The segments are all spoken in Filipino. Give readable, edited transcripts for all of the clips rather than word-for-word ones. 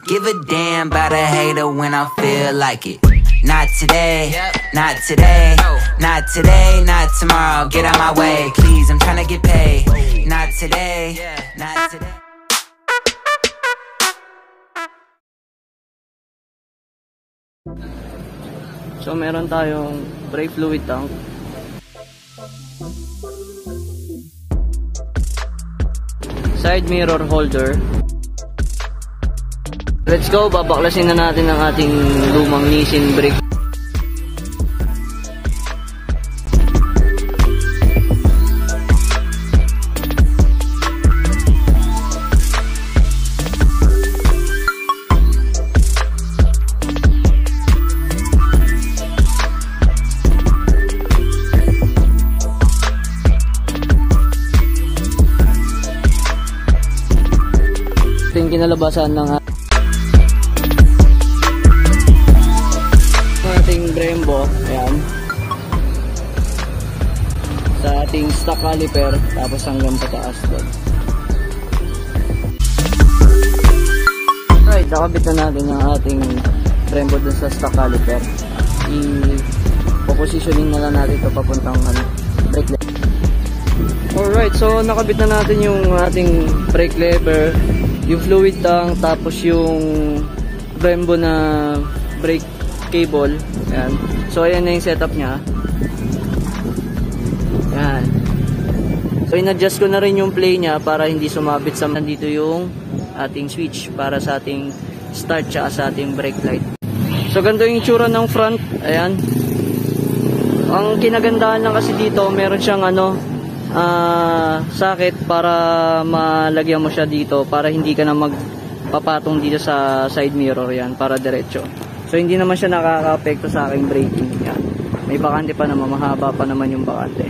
Give a damn about a hater when I feel like it. Not today, not today, not today, not tomorrow. Get out my way, please, I'm tryna get paid. Not today, not today. So meron tayong brake fluid tank, side mirror holder. Let's go, babaklasin na natin ang ating lumang Nissin brake. Yung kinalabasan ng ating Brembo, ayan, sa ating stock caliper, tapos hanggang pataas doon. Right, nakabit na natin ang ating Brembo doon sa stock caliper. I-positioning na lang natin ito papuntang brake lever. Alright, so nakabit na natin yung ating brake lever, yung fluid tank, tapos yung Brembo na brake cable. Ayan. So ayan na yung setup nya. Ayan. So in-adjust ko na rin yung play nya para hindi sumabit sa nandito yung ating switch para sa ating start tsaka sa ating brake light. So ganito yung itsura ng front. Ayan. Ang kinagandahan lang kasi dito, meron siyang socket para malagyan mo siya dito para hindi ka na magpapatong dito sa side mirror. Yan, para diretso. So hindi naman siya nakaka-apekto sa aking braking. Yan. May bakante pa naman, mahaba pa naman yung bakante.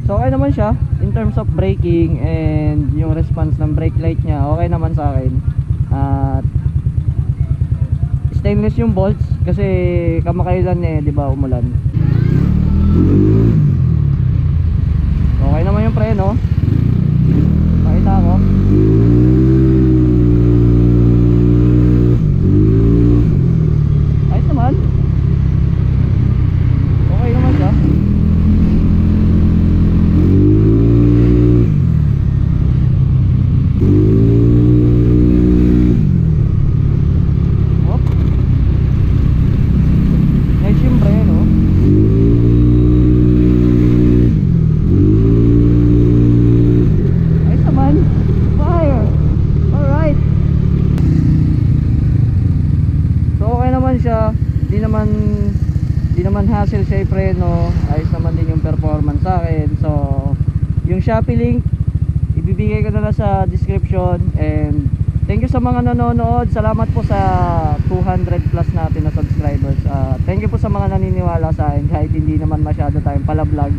So okay naman siya in terms of braking and yung response ng brake light niya, okay naman sa akin. At stainless yung bolts kasi kamakailan di ba umulan. Okay naman yung preno. Pakita ko. Ayos naman. Okay naman siya. Siya, di naman hassle siya yung preno, ayos naman din yung performance sa akin. So yung Shopee link ibibigay ko na lang sa description, and thank you sa mga nanonood. Salamat po sa 200 plus natin na subscribers. Thank you po sa mga naniniwala sa akin kahit hindi naman masyado tayong pala vlog.